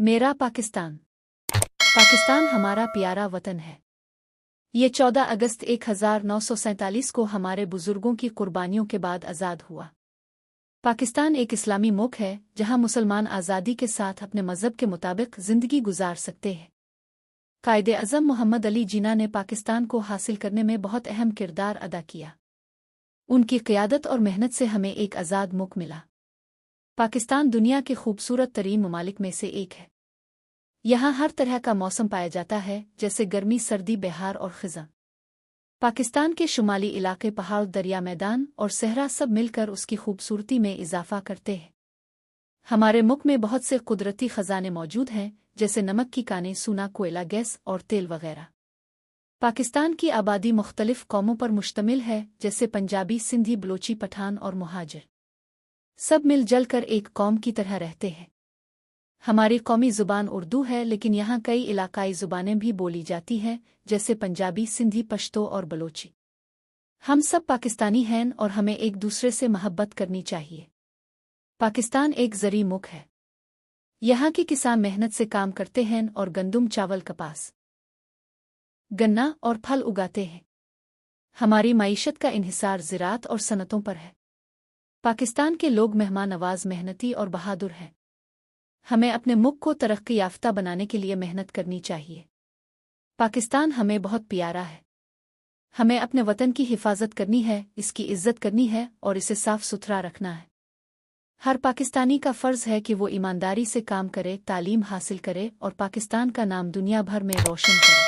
میرا پاکستان پاکستان ہمارا پیارا وطن ہے۔ یہ 14 اگست 1947 کو ہمارے بزرگوں کی قربانیوں کے بعد آزاد ہوا۔ پاکستان ایک اسلامی ملک ہے جہاں مسلمان آزادی کے ساتھ اپنے مذہب کے مطابق زندگی گزار سکتے ہیں۔ قائد اعظم محمد علی جناح نے پاکستان کو حاصل کرنے میں بہت اہم کردار ادا کیا۔ ان کی قیادت اور محنت سے ہمیں ایک آزاد ملک ملا۔ پاکستان دنیا کے خوبصورت ترین ممالک میں سے ایک ہے۔ یہاں ہر طرح کا موسم پایا جاتا ہے، جیسے گرمی، سردی، بہار اور خزاں۔ پاکستان کے شمالی علاقے، پہاڑ، دریا، میدان اور صحرا سب مل کر اس کی خوبصورتی میں اضافہ کرتے ہیں۔ ہمارے ملک میں بہت سے قدرتی خزانے موجود ہیں، جیسے نمک کی کانیں، سونا، کوئلہ، گیس اور تیل وغیرہ۔ پاکستان کی آبادی مختلف قوموں پر مشتمل ہے، جیسے پنجابی، سندھی، بلوچی، پٹھان اور مہاجر۔ سب مل جل کر ایک قوم کی طرح رہتے ہیں۔ ہماری قومی زبان اردو ہے، لیکن یہاں کئی علاقائی زبانیں بھی بولی جاتی ہیں، جیسے پنجابی، سندھی، پشتو اور بلوچی۔ ہم سب پاکستانی ہیں اور ہمیں ایک دوسرے سے محبت کرنی چاہیے۔ پاکستان ایک زرعی ملک ہے۔ یہاں کے کسان محنت سے کام کرتے ہیں اور گندم، چاول، کپاس، گنا اور پھل اگاتے ہیں۔ ہماری معیشت کا انحصار زراعت اور صنعتوں پر ہے۔ پاکستان کے لوگ مہمان نواز، محنتی اور بہادر ہیں۔ ہمیں اپنے ملک کو ترقی یافتہ بنانے کے لیے محنت کرنی چاہیے۔ پاکستان ہمیں بہت پیارا ہے۔ ہمیں اپنے وطن کی حفاظت کرنی ہے، اس کی عزت کرنی ہے اور اسے صاف ستھرا رکھنا ہے۔ ہر پاکستانی کا فرض ہے کہ وہ ایمانداری سے کام کرے، تعلیم حاصل کرے اور پاکستان کا نام دنیا بھر میں روشن کرے۔